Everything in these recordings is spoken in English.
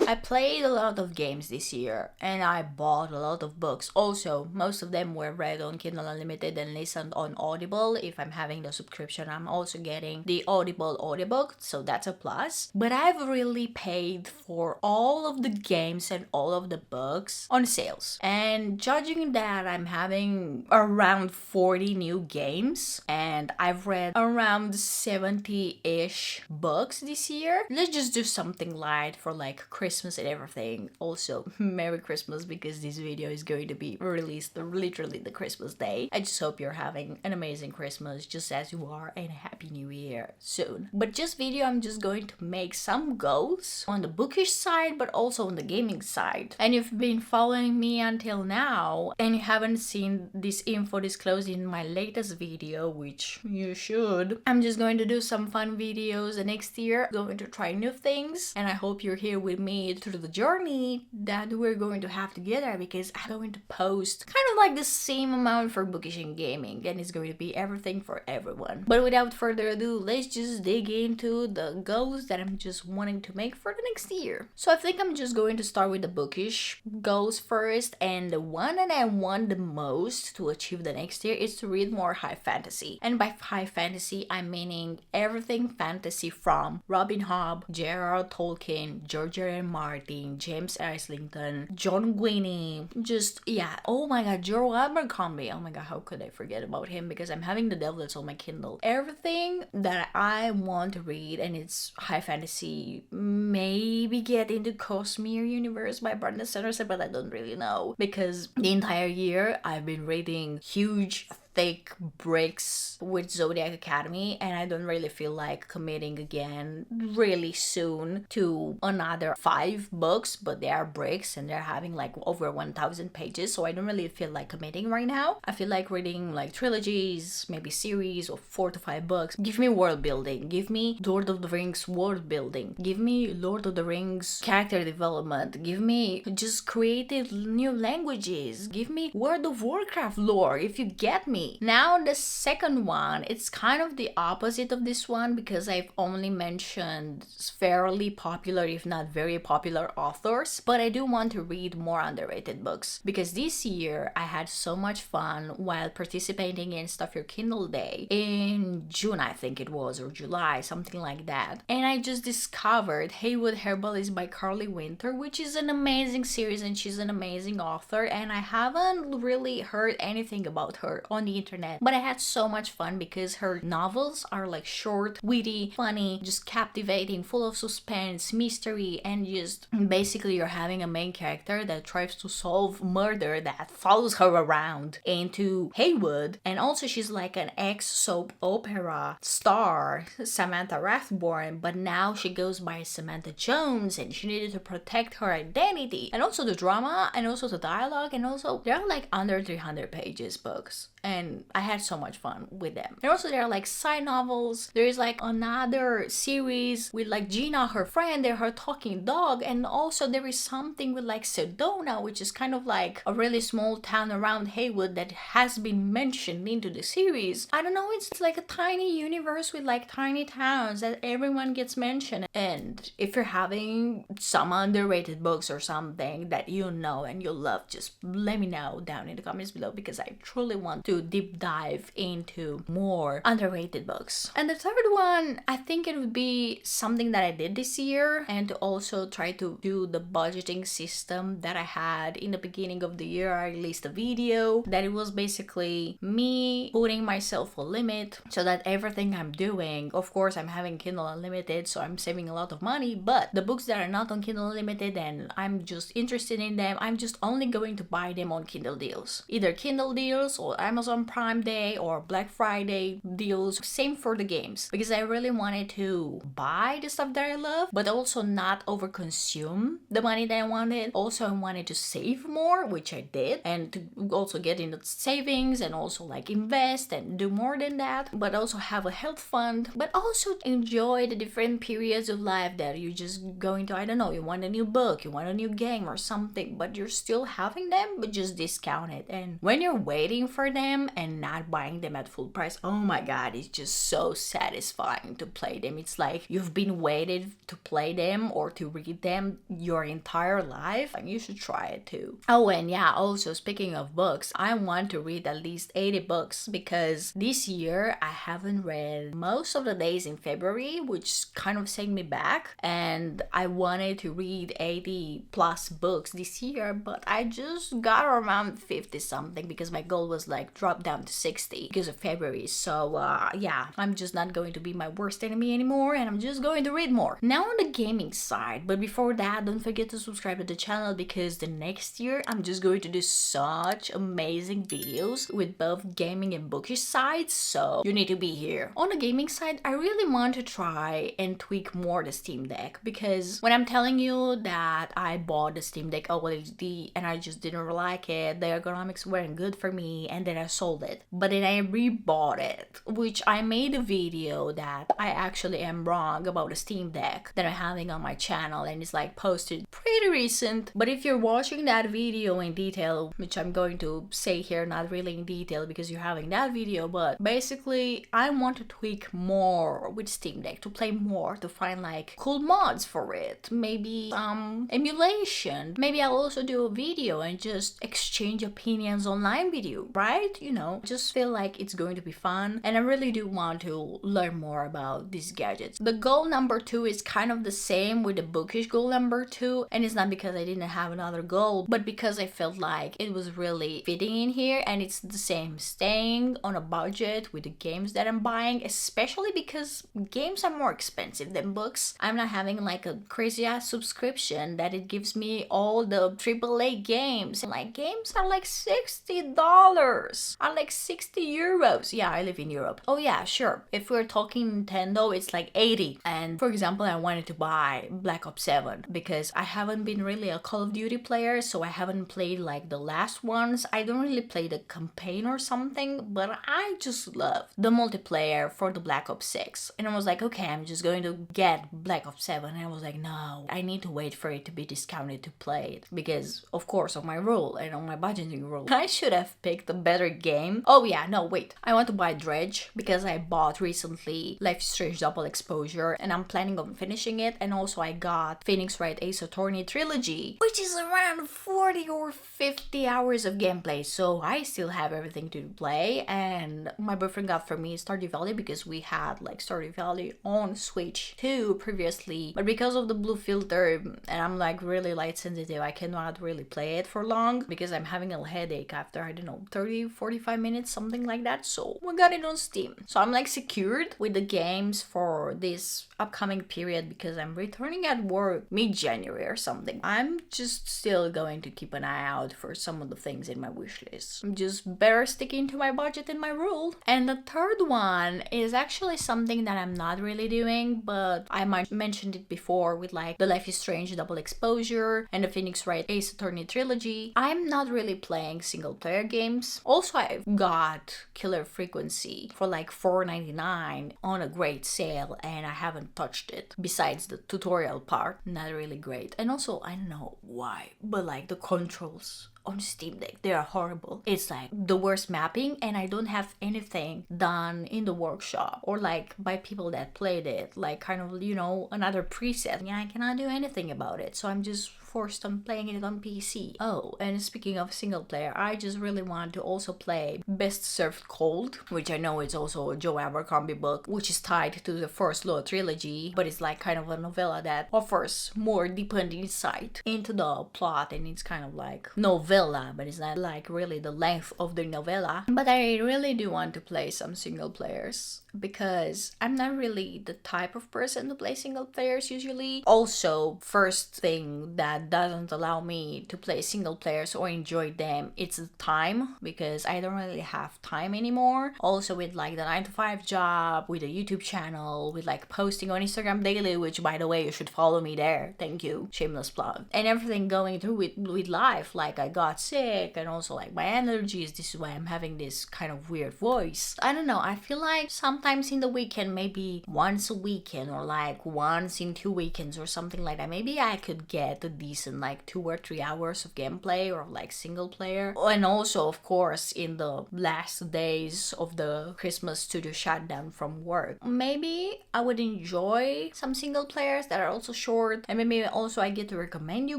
I played a lot of games this year and I bought a lot of books. Also, most of them were read on Kindle Unlimited and listened on Audible. If I'm having the subscription, I'm also getting the Audible audiobook, so that's a plus. But I've really paid for all of the games and all of the books on sales. And judging that I'm having around 40 new games and I've read around 70-ish books this year, let's just do something light for like Christmas and everything. Also, Merry Christmas, because this video is going to be released literally the Christmas day. I just hope you're having an amazing Christmas just as you are, and a Happy New Year soon. But just video, I'm just going to make some goals on the bookish side but also on the gaming side. And if you've been following me until now and you haven't seen this info disclosed in my latest video, which you should, I'm just going to do some fun videos the next year, going to try new things, and I hope you're here with me through the journey that we're going to have together, because I'm going to post kind of like the same amount for bookish and gaming, and it's going to be everything for everyone. But without further ado, let's just dig into the goals that I'm just wanting to make for the next year. So I think I'm just going to start with the bookish goals first, and the one that I want the most to achieve the next year is to read more high fantasy. And by high fantasy, I'm meaning everything fantasy from Robin Hobb, J.R.R. Tolkien, George R.R. Martin, James Islington, John Gwynne, just, yeah, oh my god, Joe Abercrombie, oh my god, how could I forget about him, because I'm having the Devil That's on my Kindle. Everything that I want to read, and it's high fantasy, maybe get into Cosmere Universe by Brandon Sanderson, but I don't really know, because the entire year I've been reading huge thick bricks with Zodiac Academy, and I don't really feel like committing again really soon to another 5 books, but they are bricks and they're having like over 1,000 pages, so I don't really feel like committing right now. I feel like reading like trilogies, maybe series of 4 to 5 books. Give me world building, give me Lord of the Rings world building, give me Lord of the Rings character development, give me just creative new languages, give me World of Warcraft lore, if you get me. Now the second one, it's kind of the opposite of this one, because I've only mentioned fairly popular, if not very popular authors, but I do want to read more underrated books, because this year I had so much fun while participating in Stuff Your Kindle Day in June, I think it was, or July, something like that, and I just discovered Haywood Herbalist by Carly Winter, which is an amazing series and she's an amazing author, and I haven't really heard anything about her on the internet, but I had so much fun because her novels are like short, witty, funny, just captivating, full of suspense, mystery, and just basically you're having a main character that tries to solve murder that follows her around into Haywood, and also she's like an ex-soap opera star, Samantha Rathbone, but now she goes by Samantha Jones and she needed to protect her identity, and also the drama and also the dialogue, and also they're like under 300 pages books, and I had so much fun with them. And also there are like side novels. There is like another series with like Gina, her friend, they're her talking dog, and also there is something with like Sedona, which is kind of like a really small town around Haywood that has been mentioned into the series. I don't know, it's like a tiny universe with like tiny towns that everyone gets mentioned. And if you're having some underrated books or something that you know and you love, just let me know down in the comments below, because I truly want to deep dive into more underrated books. And the third one, I think it would be something that I did this year, and to also try to do the budgeting system that I had in the beginning of the year. I released a video that it was basically me putting myself a limit so that everything I'm doing, of course I'm having Kindle Unlimited, so I'm saving a lot of money, but the books that are not on Kindle Unlimited and I'm just interested in them, I'm just only going to buy them on Kindle deals, either Kindle deals or Amazon Prime Day or Black Friday deals. Same for the games, because I really wanted to buy the stuff that I love but also not overconsume the money that I wanted. Also I wanted to save more, which I did, and to also get into savings and also like invest and do more than that, but also have a health fund, but also enjoy the different periods of life that you're just going to, I don't know, you want a new book, you want a new game or something, but you're still having them but just discount it, and when you're waiting for them them and not buying them at full price, oh my god, it's just so satisfying to play them. It's like you've been waiting to play them or to read them your entire life, and you should try it too. Oh, and yeah, also speaking of books, I want to read at least 80 books because this year I haven't read most of the days in February, which kind of set me back, and I wanted to read 80 plus books this year, but I just got around 50 something because my goal was like drop down to 60 because of February. So yeah, I'm just not going to be my worst enemy anymore, and I'm just going to read more. Now on the gaming side, but before that, don't forget to subscribe to the channel because the next year I'm just going to do such amazing videos with both gaming and bookish sides, so you need to be here. On the gaming side, I really want to try and tweak more the Steam Deck, because when I'm telling you that I bought the Steam Deck OLED and I just didn't like it, the ergonomics weren't good for me, and then I sold it. But then I rebought it, which I made a video that I actually am wrong about the Steam Deck that I'm having on my channel, and it's like posted pretty recent. But if you're watching that video in detail, which I'm going to say here, not really in detail because you're having that video, but basically I want to tweak more with Steam Deck, to play more, to find like cool mods for it, maybe some emulation. Maybe I'll also do a video and just exchange opinions online with you, right? You know, just feel like it's going to be fun, and I really do want to learn more about these gadgets. The goal number 2 is kind of the same with the Bookish goal number 2, and it's not because I didn't have another goal, but because I felt like it was really fitting in here, and it's the same, staying on a budget with the games that I'm buying, especially because games are more expensive than books. I'm not having like a crazy ass subscription that it gives me all the AAA games. Like games are like $60, are like 60 euros. Yeah, I live in Europe. Oh yeah, sure. If we're talking Nintendo, it's like 80. And for example, I wanted to buy Black Ops 7 because I haven't been really a Call of Duty player, so I haven't played like the last ones. I don't really play the campaign or something, but I just love the multiplayer for the Black Ops 6. And I was like, okay, I'm just going to get Black Ops 7. And I was like, no, I need to wait for it to be discounted to play it because, of course, of my rule and on my budgeting rule. I should have picked a better game. Oh yeah, no, wait. I want to buy Dredge because I bought recently Life is Strange Double Exposure and I'm planning on finishing it. And also I got Phoenix Wright Ace Attorney Trilogy, which is around 40 or 50 hours of gameplay. So I still have everything to play. And my boyfriend got for me Stardew Valley because we had like Stardew Valley on Switch 2 previously. But because of the blue filter, and I'm like really light sensitive, I cannot really play it for long because I'm having a headache after, I don't know, 30-45 minutes, something like that. So we got it on Steam. So I'm like secured with the games for this upcoming period because I'm returning at work mid-January or something. I'm just still going to keep an eye out for some of the things in my wish list. I'm just better sticking to my budget and my rule. And the third one is actually something that I'm not really doing, but I might mentioned it before with like the Life is Strange Double Exposure and the Phoenix Wright Ace Attorney Trilogy. I'm not really playing single player games. Also, I've got Killer Frequency for like $4.99 on a great sale and I haven't touched it. Besides the tutorial part, not really great. And also, I don't know why, but like the controls on Steam Deck, they are horrible. It's like the worst mapping, and I don't have anything done in the workshop or like by people that played it, like kind of, you know, another preset. Yeah, I cannot do anything about it, so I'm just forced on playing it on PC. Oh, and speaking of single player, I just really want to also play Best Served Cold, which I know is also a Joe Abercrombie book, which is tied to the First Law trilogy, but it's like kind of a novella that offers more deepened insight into the plot, and it's kind of like novella, but it's not like really the length of the novella. But I really do want to play some single players because I'm not really the type of person to play single players usually. Also, first thing that doesn't allow me to play single players or enjoy them, it's the time, because I don't really have time anymore. Also with like the 9-to-5 job, with a YouTube channel, with like posting on Instagram daily, which by the way, you should follow me there. Thank you. Shameless plug. And everything going through with life. Like I got got sick, and also like my allergies. This is why I'm having this kind of weird voice. I don't know, I feel like sometimes in the weekend, maybe once a weekend or like once in 2 weekends or something like that, maybe I could get a decent like 2 or 3 hours of gameplay or like single player. And also of course in the last days of the Christmas studio shutdown from work, maybe I would enjoy some single players that are also short, and maybe also I get to recommend you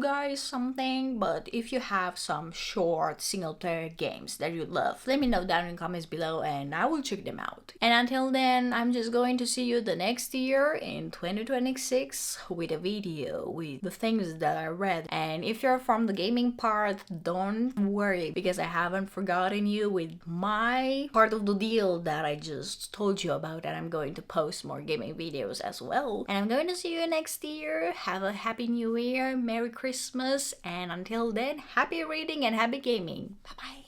guys something. But if you have some short single player games that you love, let me know down in the comments below and I will check them out. And until then, I'm just going to see you the next year in 2026 with a video with the things that I read. And if you're from the gaming part, don't worry, because I haven't forgotten you with my part of the deal that I just told you about, and I'm going to post more gaming videos as well. And I'm going to see you next year. Have a happy new year, Merry Christmas, and until then, happy reading and happy gaming. Bye bye.